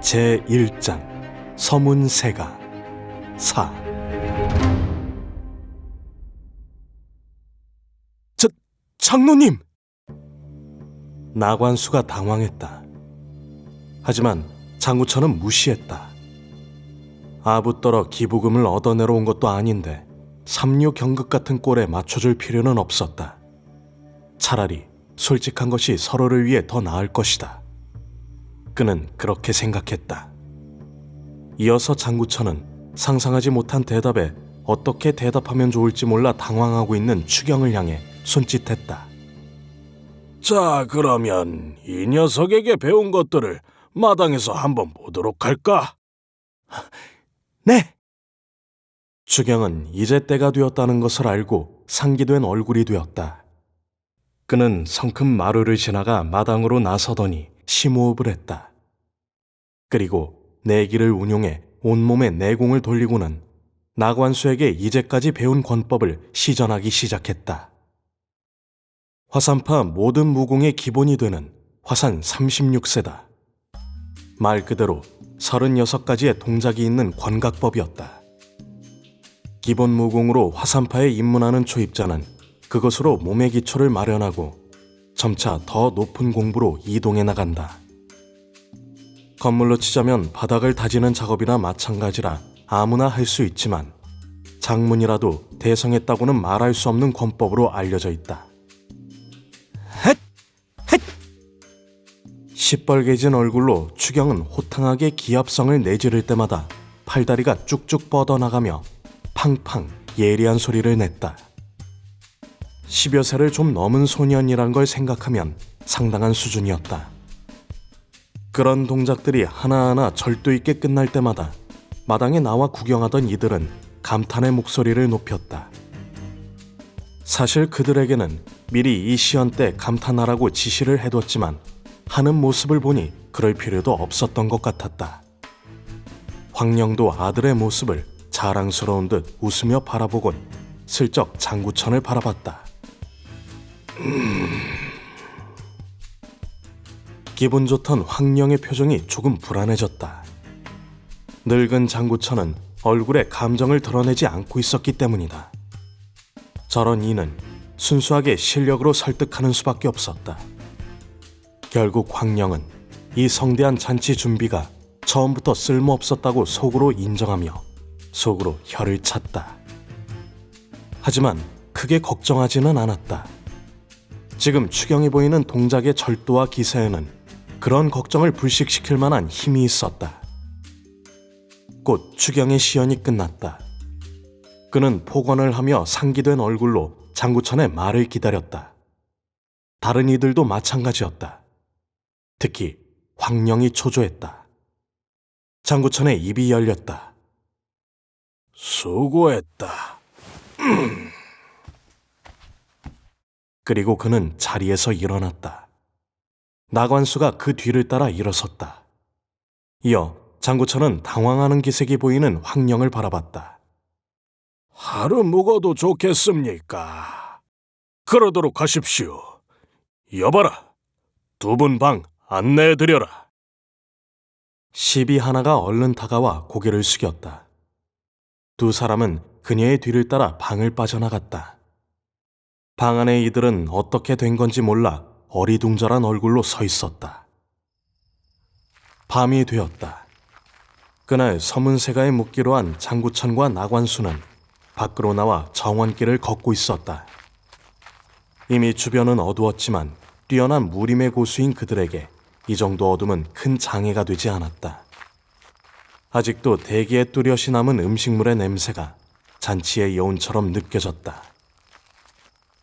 제1장 서문세가 4. 장로님! 나관수가 당황했다. 하지만 장구천은 무시했다. 아부떨어 기부금을 얻어내러 온 것도 아닌데 삼류 경극 같은 꼴에 맞춰줄 필요는 없었다. 차라리 솔직한 것이 서로를 위해 더 나을 것이다. 그는 그렇게 생각했다. 이어서 장구천은 상상하지 못한 대답에 어떻게 대답하면 좋을지 몰라 당황하고 있는 추경을 향해 손짓했다. 자, 그러면 이 녀석에게 배운 것들을 마당에서 한번 보도록 할까? 네! 추경은 이제 때가 되었다는 것을 알고 상기된 얼굴이 되었다. 그는 성큼 마루를 지나가 마당으로 나서더니 심호흡을 했다. 그리고 내기를 운용해 온몸에 내공을 돌리고는 나관수에게 이제까지 배운 권법을 시전하기 시작했다. 화산파 모든 무공의 기본이 되는 화산 36세다. 말 그대로 36가지의 동작이 있는 권각법이었다. 기본 무공으로 화산파에 입문하는 초입자는 그것으로 몸의 기초를 마련하고 점차 더 높은 공부로 이동해 나간다. 건물로 치자면 바닥을 다지는 작업이나 마찬가지라 아무나 할 수 있지만 장문이라도 대성했다고는 말할 수 없는 권법으로 알려져 있다. 헷! 헷! 시뻘개진 얼굴로 추경은 호탕하게 기합성을 내지를 때마다 팔다리가 쭉쭉 뻗어나가며 팡팡 예리한 소리를 냈다. 10여 세를 좀 넘은 소년이란 걸 생각하면 상당한 수준이었다. 그런 동작들이 하나하나 절도 있게 끝날 때마다 마당에 나와 구경하던 이들은 감탄의 목소리를 높였다. 사실 그들에게는 미리 이 시연 때 감탄하라고 지시를 해뒀지만 하는 모습을 보니 그럴 필요도 없었던 것 같았다. 황령도 아들의 모습을 자랑스러운 듯 웃으며 바라보곤 슬쩍 장구천을 바라봤다. 기분 좋던 황령의 표정이 조금 불안해졌다. 늙은 장구천은 얼굴에 감정을 드러내지 않고 있었기 때문이다. 저런 이는 순수하게 실력으로 설득하는 수밖에 없었다. 결국 황령은 이 성대한 잔치 준비가 처음부터 쓸모없었다고 속으로 인정하며 속으로 혀를 찼다. 하지만 크게 걱정하지는 않았다. 지금 추경이 보이는 동작의 절도와 기세에는 그런 걱정을 불식시킬 만한 힘이 있었다. 곧 추경의 시연이 끝났다. 그는 폭언을 하며 상기된 얼굴로 장구천의 말을 기다렸다. 다른 이들도 마찬가지였다. 특히 황령이 초조했다. 장구천의 입이 열렸다. 수고했다. 그리고 그는 자리에서 일어났다. 나관수가 그 뒤를 따라 일어섰다. 이어 장구천은 당황하는 기색이 보이는 황령을 바라봤다. 하루 묵어도 좋겠습니까? 그러도록 하십시오. 여봐라, 두 분 방 안내해드려라. 시비 하나가 얼른 다가와 고개를 숙였다. 두 사람은 그녀의 뒤를 따라 방을 빠져나갔다. 방 안의 이들은 어떻게 된 건지 몰라 어리둥절한 얼굴로 서 있었다. 밤이 되었다. 그날 서문세가에 묵기로 한 장구천과 나관수는 밖으로 나와 정원길을 걷고 있었다. 이미 주변은 어두웠지만 뛰어난 무림의 고수인 그들에게 이 정도 어둠은 큰 장애가 되지 않았다. 아직도 대기에 뚜렷이 남은 음식물의 냄새가 잔치의 여운처럼 느껴졌다.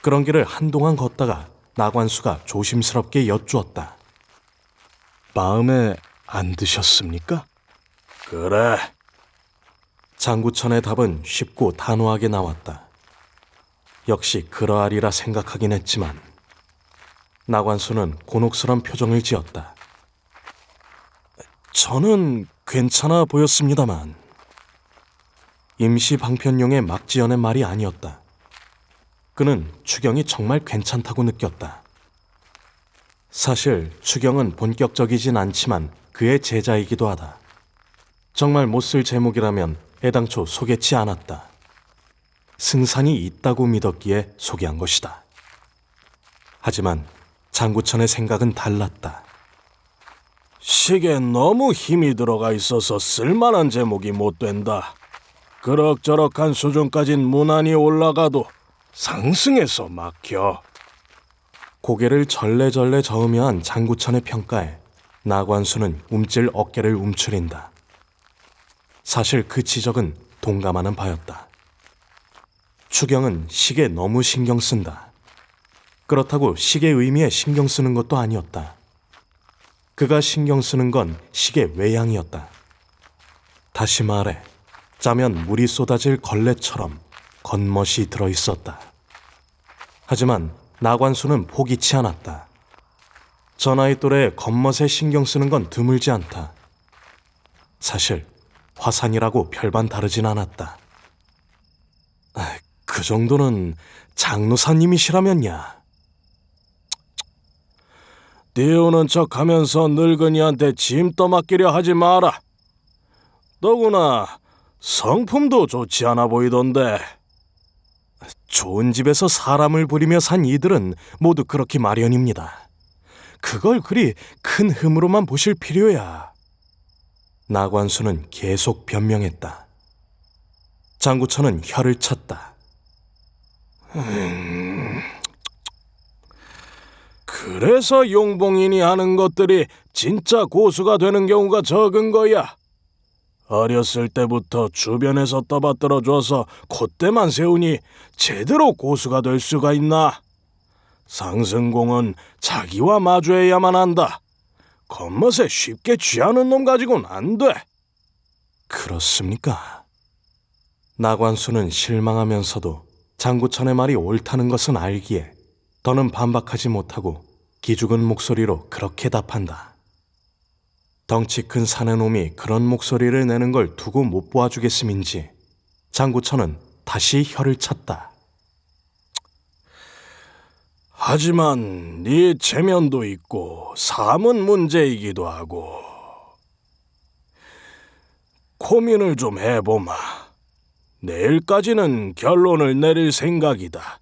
그런 길을 한동안 걷다가 나관수가 조심스럽게 여쭈었다. 마음에 안 드셨습니까? 그래. 장구천의 답은 쉽고 단호하게 나왔다. 역시 그러하리라 생각하긴 했지만 나관수는 곤혹스런 표정을 지었다. 저는 괜찮아 보였습니다만. 임시 방편용의 막 지어낸 말이 아니었다. 그는 추경이 정말 괜찮다고 느꼈다. 사실 추경은 본격적이진 않지만 그의 제자이기도 하다. 정말 못쓸 제목이라면 애당초 소개치 않았다. 승산이 있다고 믿었기에 소개한 것이다. 하지만 장구천의 생각은 달랐다. 식에 너무 힘이 들어가 있어서 쓸만한 제목이 못 된다. 그럭저럭한 수준까진 무난히 올라가도 상승해서 막혀. 고개를 절레절레 저으며 한 장구천의 평가에 나관수는 움찔 어깨를 움츠린다. 사실 그 지적은 동감하는 바였다. 추경은 식에 너무 신경 쓴다. 그렇다고 식의 의미에 신경 쓰는 것도 아니었다. 그가 신경 쓰는 건 식의 외양이었다. 다시 말해 짜면 물이 쏟아질 걸레처럼 겉멋이 들어있었다. 하지만 나관수는 포기치 않았다. 저 나이 또래에 겉멋에 신경 쓰는 건 드물지 않다. 사실 화산이라고 별반 다르진 않았다. 그 정도는 장로사님이시라면야. 띄우는 척하면서 늙은이한테 짐 떠맡기려 하지 마라. 더구나 성품도 좋지 않아 보이던데. 좋은 집에서 사람을 부리며 산 이들은 모두 그렇게 마련입니다. 그걸 그리 큰 흠으로만 보실 필요야. 나관수는 계속 변명했다. 장구천은 혀를 찼다. 그래서 용봉인이 하는 것들이 진짜 고수가 되는 경우가 적은 거야. 어렸을 때부터 주변에서 떠받들어줘서 콧대만 세우니 제대로 고수가 될 수가 있나? 상승공은 자기와 마주해야만 한다. 겉멋에 쉽게 취하는 놈 가지고는 안 돼. 그렇습니까? 나관수는 실망하면서도 장구천의 말이 옳다는 것은 알기에 더는 반박하지 못하고 기죽은 목소리로 그렇게 답한다. 덩치 큰 사내 놈이 그런 목소리를 내는 걸 두고 못 보아주겠음인지 장구천은 다시 혀를 찼다. 하지만 네 체면도 있고 삶은 문제이기도 하고 고민을 좀 해보마. 내일까지는 결론을 내릴 생각이다.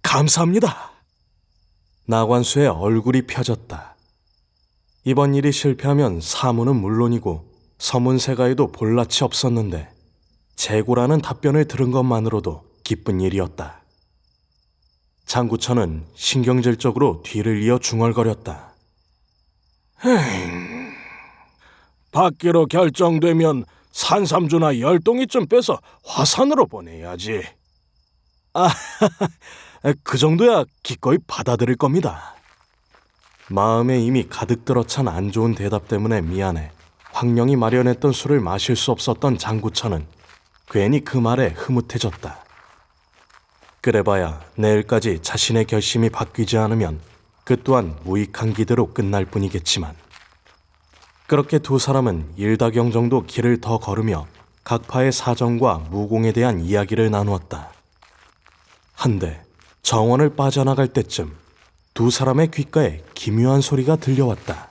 감사합니다. 나관수의 얼굴이 펴졌다. 이번 일이 실패하면 사무는 물론이고 서문세가에도 볼낯이 없었는데 재고라는 답변을 들은 것만으로도 기쁜 일이었다. 장구천은 신경질적으로 뒤를 이어 중얼거렸다. 받기로 결정되면 산삼주나 10동이쯤 빼서 화산으로 보내야지. 그 정도야 기꺼이 받아들일 겁니다. 마음에 이미 가득 들어찬 안 좋은 대답 때문에 미안해 황령이 마련했던 술을 마실 수 없었던 장구천은 괜히 그 말에 흐뭇해졌다. 그래봐야 내일까지 자신의 결심이 바뀌지 않으면 그 또한 무익한 기대로 끝날 뿐이겠지만 그렇게 두 사람은 일다경 정도 길을 더 걸으며 각파의 사정과 무공에 대한 이야기를 나누었다. 한데 정원을 빠져나갈 때쯤 두 사람의 귓가에 기묘한 소리가 들려왔다.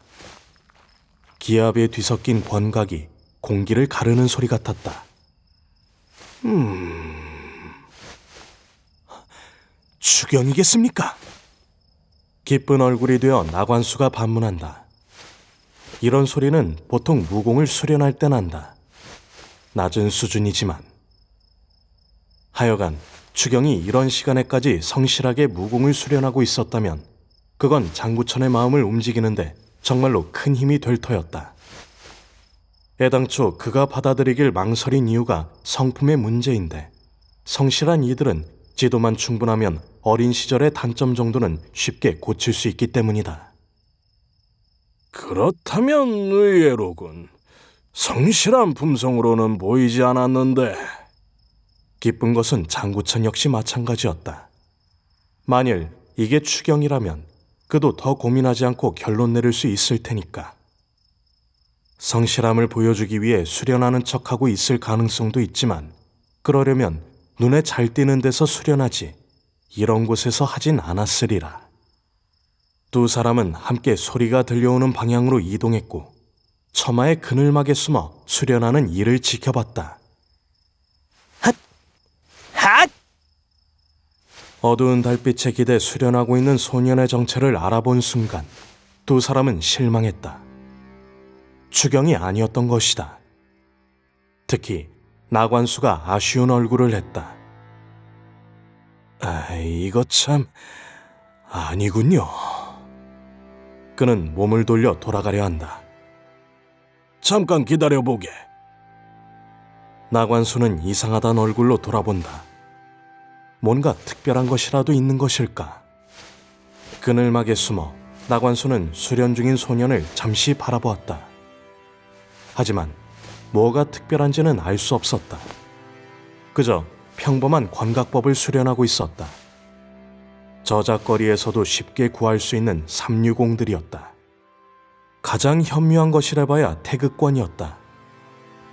기압에 뒤섞인 권각이 공기를 가르는 소리 같았다. 추경이겠습니까? 기쁜 얼굴이 되어 나관수가 반문한다. 이런 소리는 보통 무공을 수련할 때 난다. 낮은 수준이지만. 하여간 추경이 이런 시간에까지 성실하게 무공을 수련하고 있었다면 그건 장구천의 마음을 움직이는데 정말로 큰 힘이 될 터였다. 애당초 그가 받아들이길 망설인 이유가 성품의 문제인데 성실한 이들은 지도만 충분하면 어린 시절의 단점 정도는 쉽게 고칠 수 있기 때문이다. 그렇다면 의외로군. 성실한 품성으로는 보이지 않았는데. 기쁜 것은 장구천 역시 마찬가지였다. 만일 이게 추경이라면 그도 더 고민하지 않고 결론 내릴 수 있을 테니까. 성실함을 보여주기 위해 수련하는 척하고 있을 가능성도 있지만 그러려면 눈에 잘 띄는 데서 수련하지 이런 곳에서 하진 않았으리라. 두 사람은 함께 소리가 들려오는 방향으로 이동했고 처마의 그늘막에 숨어 수련하는 이를 지켜봤다. 핫! 어두운 달빛에 기대 수련하고 있는 소년의 정체를 알아본 순간 두 사람은 실망했다. 추경이 아니었던 것이다. 특히 나관수가 아쉬운 얼굴을 했다. 이거 참 아니군요. 그는 몸을 돌려 돌아가려 한다. 잠깐 기다려보게. 나관수는 이상하단 얼굴로 돌아본다. 뭔가 특별한 것이라도 있는 것일까? 그늘막에 숨어 나관수는 수련 중인 소년을 잠시 바라보았다. 하지만 뭐가 특별한지는 알 수 없었다. 그저 평범한 관각법을 수련하고 있었다. 저작거리에서도 쉽게 구할 수 있는 360들이었다. 가장 현미한 것이라봐야 태극권이었다.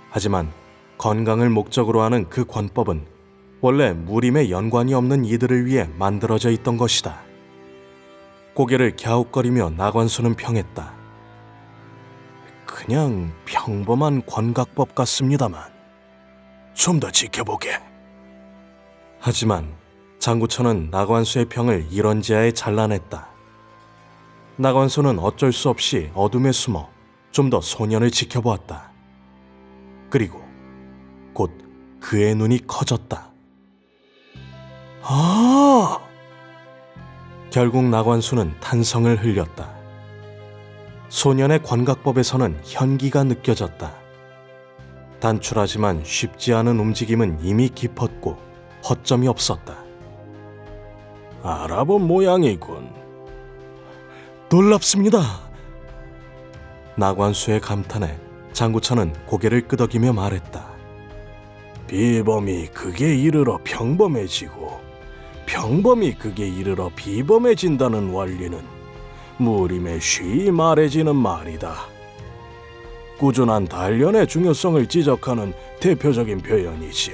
하지만 건강을 목적으로 하는 그 권법은 원래 무림에 연관이 없는 이들을 위해 만들어져 있던 것이다. 고개를 갸웃거리며 나관수는 평했다. 그냥 평범한 권각법 같습니다만 좀 더 지켜보게. 하지만 장구천은 나관수의 평을 이런지하에 잘라냈다. 나관수는 어쩔 수 없이 어둠에 숨어 좀 더 소년을 지켜보았다. 그리고 곧 그의 눈이 커졌다. 아! 결국 나관수는 탄성을 흘렸다. 소년의 관각법에서는 현기가 느껴졌다. 단출하지만 쉽지 않은 움직임은 이미 깊었고 허점이 없었다. 알아본 모양이군. 놀랍습니다. 나관수의 감탄에 장구천은 고개를 끄덕이며 말했다. 비범이 극에 이르러 평범해지고 평범이 극에 이르러 비범해진다는 원리는 무림에 쉬이 말해지는 말이다. 꾸준한 단련의 중요성을 지적하는 대표적인 표현이지.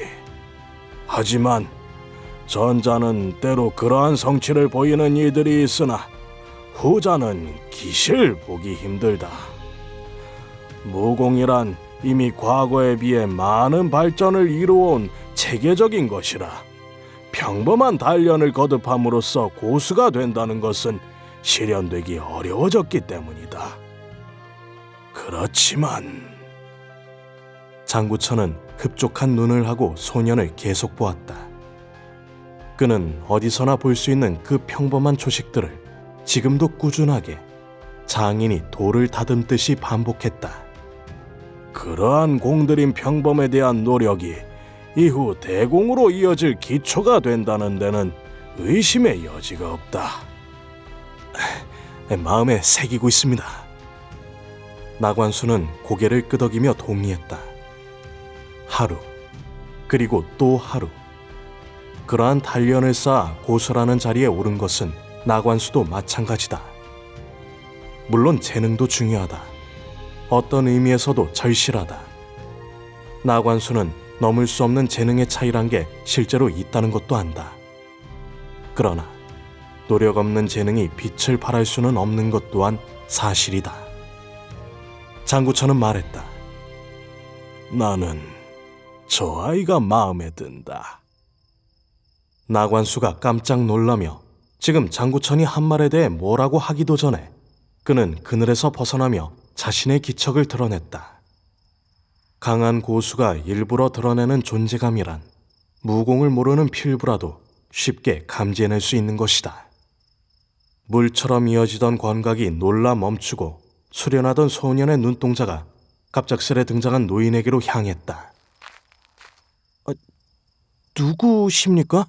하지만 전자는 때로 그러한 성취를 보이는 이들이 있으나 후자는 기실 보기 힘들다. 무공이란 이미 과거에 비해 많은 발전을 이루어온 체계적인 것이라 평범한 단련을 거듭함으로써 고수가 된다는 것은 실현되기 어려워졌기 때문이다. 그렇지만 장구천은 흡족한 눈을 하고 소년을 계속 보았다. 그는 어디서나 볼 수 있는 그 평범한 초식들을 지금도 꾸준하게 장인이 돌을 다듬듯이 반복했다. 그러한 공들인 평범에 대한 노력이 이후 대공으로 이어질 기초가 된다는 데는 의심의 여지가 없다. 마음에 새기고 있습니다. 나관수는 고개를 끄덕이며 동의했다. 하루, 그리고 또 하루. 그러한 단련을 쌓아 고수라는 자리에 오른 것은 나관수도 마찬가지다. 물론 재능도 중요하다. 어떤 의미에서도 절실하다. 나관수는 넘을 수 없는 재능의 차이란 게 실제로 있다는 것도 안다. 그러나 노력 없는 재능이 빛을 발할 수는 없는 것 또한 사실이다. 장구천은 말했다. 나는 저 아이가 마음에 든다. 나관수가 깜짝 놀라며 지금 장구천이 한 말에 대해 뭐라고 하기도 전에 그는 그늘에서 벗어나며 자신의 기척을 드러냈다. 강한 고수가 일부러 드러내는 존재감이란 무공을 모르는 필부라도 쉽게 감지해낼 수 있는 것이다. 물처럼 이어지던 관각이 놀라 멈추고 수련하던 소년의 눈동자가 갑작스레 등장한 노인에게로 향했다. 누구십니까?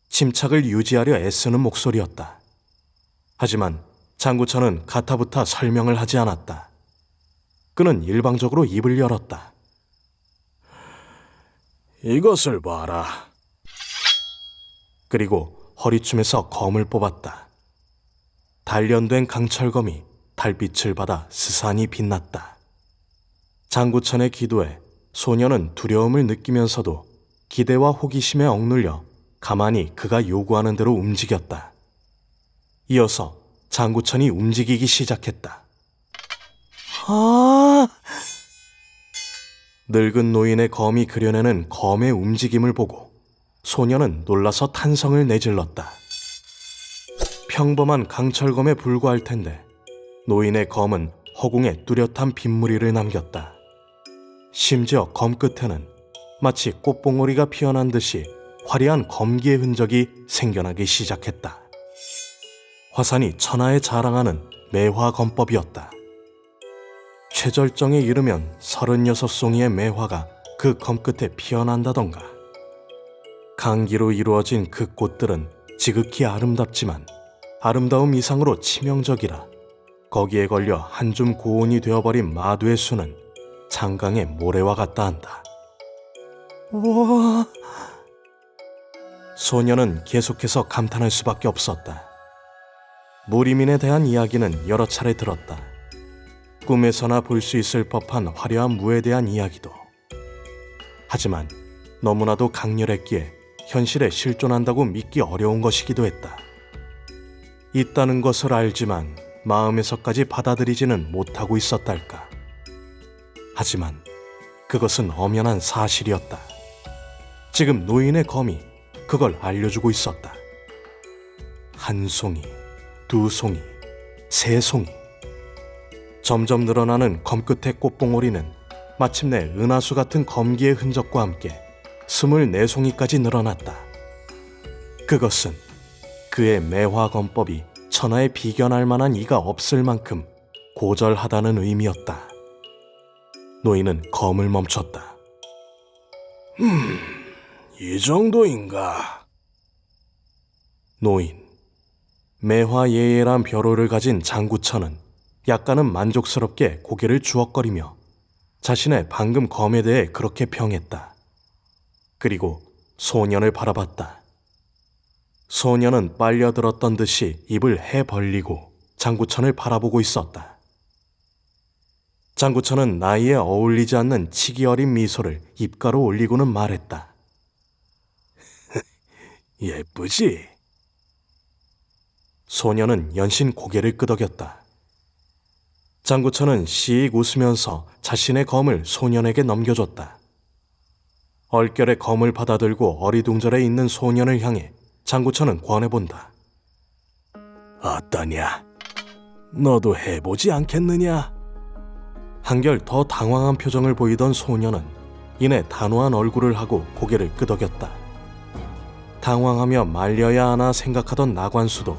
침착을 유지하려 애쓰는 목소리였다. 하지만 장구천은 가타부타 설명을 하지 않았다. 그는 일방적으로 입을 열었다. 이것을 봐라. 그리고 허리춤에서 검을 뽑았다. 단련된 강철검이 달빛을 받아 스산히 빛났다. 장구천의 기도에 소녀는 두려움을 느끼면서도 기대와 호기심에 억눌려 가만히 그가 요구하는 대로 움직였다. 이어서 장구천이 움직이기 시작했다. 아! 늙은 노인의 검이 그려내는 검의 움직임을 보고 소녀는 놀라서 탄성을 내질렀다. 평범한 강철검에 불과할 텐데 노인의 검은 허공에 뚜렷한 빗무리를 남겼다. 심지어 검 끝에는 마치 꽃봉오리가 피어난 듯이 화려한 검기의 흔적이 생겨나기 시작했다. 화산이 천하에 자랑하는 매화검법이었다. 최절정에 이르면 36송이의 매화가 그 검 끝에 피어난다던가. 강기로 이루어진 그 꽃들은 지극히 아름답지만 아름다움 이상으로 치명적이라 거기에 걸려 한 줌 고온이 되어버린 마두의 수는 장강의 모래와 같다 한다. 우와... 소녀는 계속해서 감탄할 수밖에 없었다. 무리민에 대한 이야기는 여러 차례 들었다. 꿈에서나 볼 수 있을 법한 화려한 무에 대한 이야기도. 하지만 너무나도 강렬했기에 현실에 실존한다고 믿기 어려운 것이기도 했다. 있다는 것을 알지만 마음에서까지 받아들이지는 못하고 있었달까. 하지만 그것은 엄연한 사실이었다. 지금 노인의 검이 그걸 알려주고 있었다. 한 송이, 두 송이, 세 송이. 점점 늘어나는 검끝의 꽃봉오리는 마침내 은하수 같은 검기의 흔적과 함께 24송이까지 늘어났다. 그것은 그의 매화검법이 천하에 비견할 만한 이가 없을 만큼 고절하다는 의미였다. 노인은 검을 멈췄다. 이 정도인가? 노인. 매화예예란 벼로를 가진 장구천은 약간은 만족스럽게 고개를 주걱거리며 자신의 방금 검에 대해 그렇게 평했다. 그리고 소년을 바라봤다. 소년은 빨려들었던 듯이 입을 해 벌리고 장구천을 바라보고 있었다. 장구천은 나이에 어울리지 않는 치기 어린 미소를 입가로 올리고는 말했다. 예쁘지? 소년은 연신 고개를 끄덕였다. 장구천은 씩 웃으면서 자신의 검을 소년에게 넘겨줬다. 얼결에 검을 받아들고 어리둥절해 있는 소년을 향해 장구천은 권해본다. 어떠냐? 너도 해보지 않겠느냐? 한결 더 당황한 표정을 보이던 소년은 이내 단호한 얼굴을 하고 고개를 끄덕였다. 당황하며 말려야 하나 생각하던 나관수도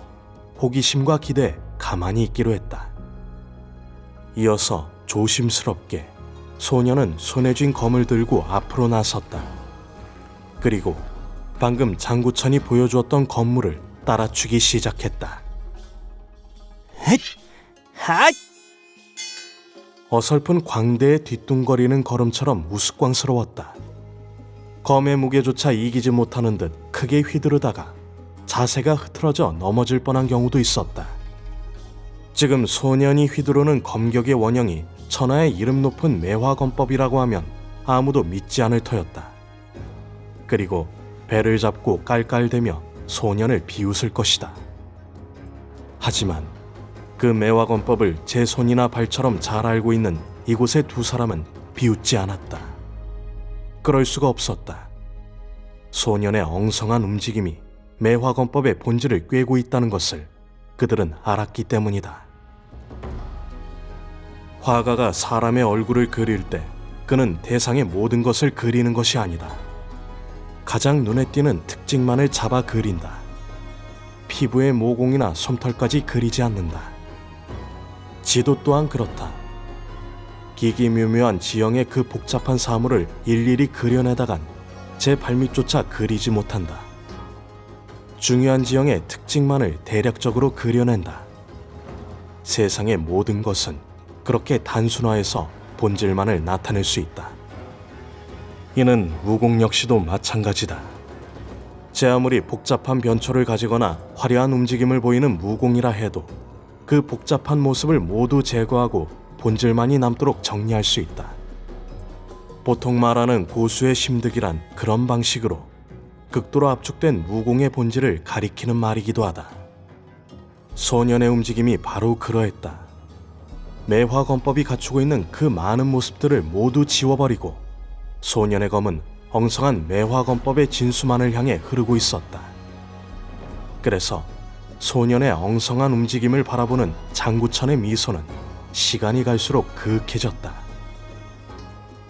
호기심과 기대에 가만히 있기로 했다. 이어서 조심스럽게 소년은 손에 쥔 검을 들고 앞으로 나섰다. 그리고 방금 장구천이 보여주었던 검물을 따라추기 시작했다. 헷! 핫! 어설픈 광대의 뒤뚱거리는 걸음처럼 우스꽝스러웠다. 검의 무게조차 이기지 못하는 듯 크게 휘두르다가 자세가 흐트러져 넘어질 뻔한 경우도 있었다. 지금 소년이 휘두르는 검격의 원형이 천하의 이름 높은 매화검법이라고 하면 아무도 믿지 않을 터였다. 그리고 배를 잡고 깔깔대며 소년을 비웃을 것이다. 하지만 그 매화검법을 제 손이나 발처럼 잘 알고 있는 이곳의 두 사람은 비웃지 않았다. 그럴 수가 없었다. 소년의 엉성한 움직임이 매화검법의 본질을 꿰고 있다는 것을 그들은 알았기 때문이다. 화가가 사람의 얼굴을 그릴 때 그는 대상의 모든 것을 그리는 것이 아니다. 가장 눈에 띄는 특징만을 잡아 그린다. 피부의 모공이나 솜털까지 그리지 않는다. 지도 또한 그렇다. 기기묘묘한 지형의 그 복잡한 사물을 일일이 그려내다간 제 발밑조차 그리지 못한다. 중요한 지형의 특징만을 대략적으로 그려낸다. 세상의 모든 것은 그렇게 단순화해서 본질만을 나타낼 수 있다. 이는 무공 역시도 마찬가지다. 제 아무리 복잡한 변초를 가지거나 화려한 움직임을 보이는 무공이라 해도 그 복잡한 모습을 모두 제거하고 본질만이 남도록 정리할 수 있다. 보통 말하는 고수의 심득이란 그런 방식으로 극도로 압축된 무공의 본질을 가리키는 말이기도 하다. 소년의 움직임이 바로 그러했다. 매화검법이 갖추고 있는 그 많은 모습들을 모두 지워버리고 소년의 검은 엉성한 매화검법의 진수만을 향해 흐르고 있었다. 그래서 소년의 엉성한 움직임을 바라보는 장구천의 미소는 시간이 갈수록 그윽해졌다.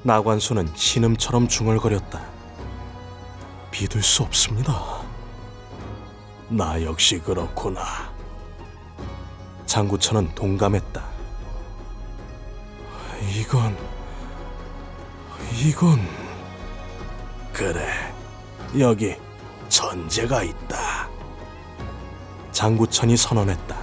나관수는 신음처럼 중얼거렸다. 믿을 수 없습니다. 나 역시 그렇구나. 장구천은 동감했다. 이건 그래, 여기 천재가 있다. 장구천이 선언했다.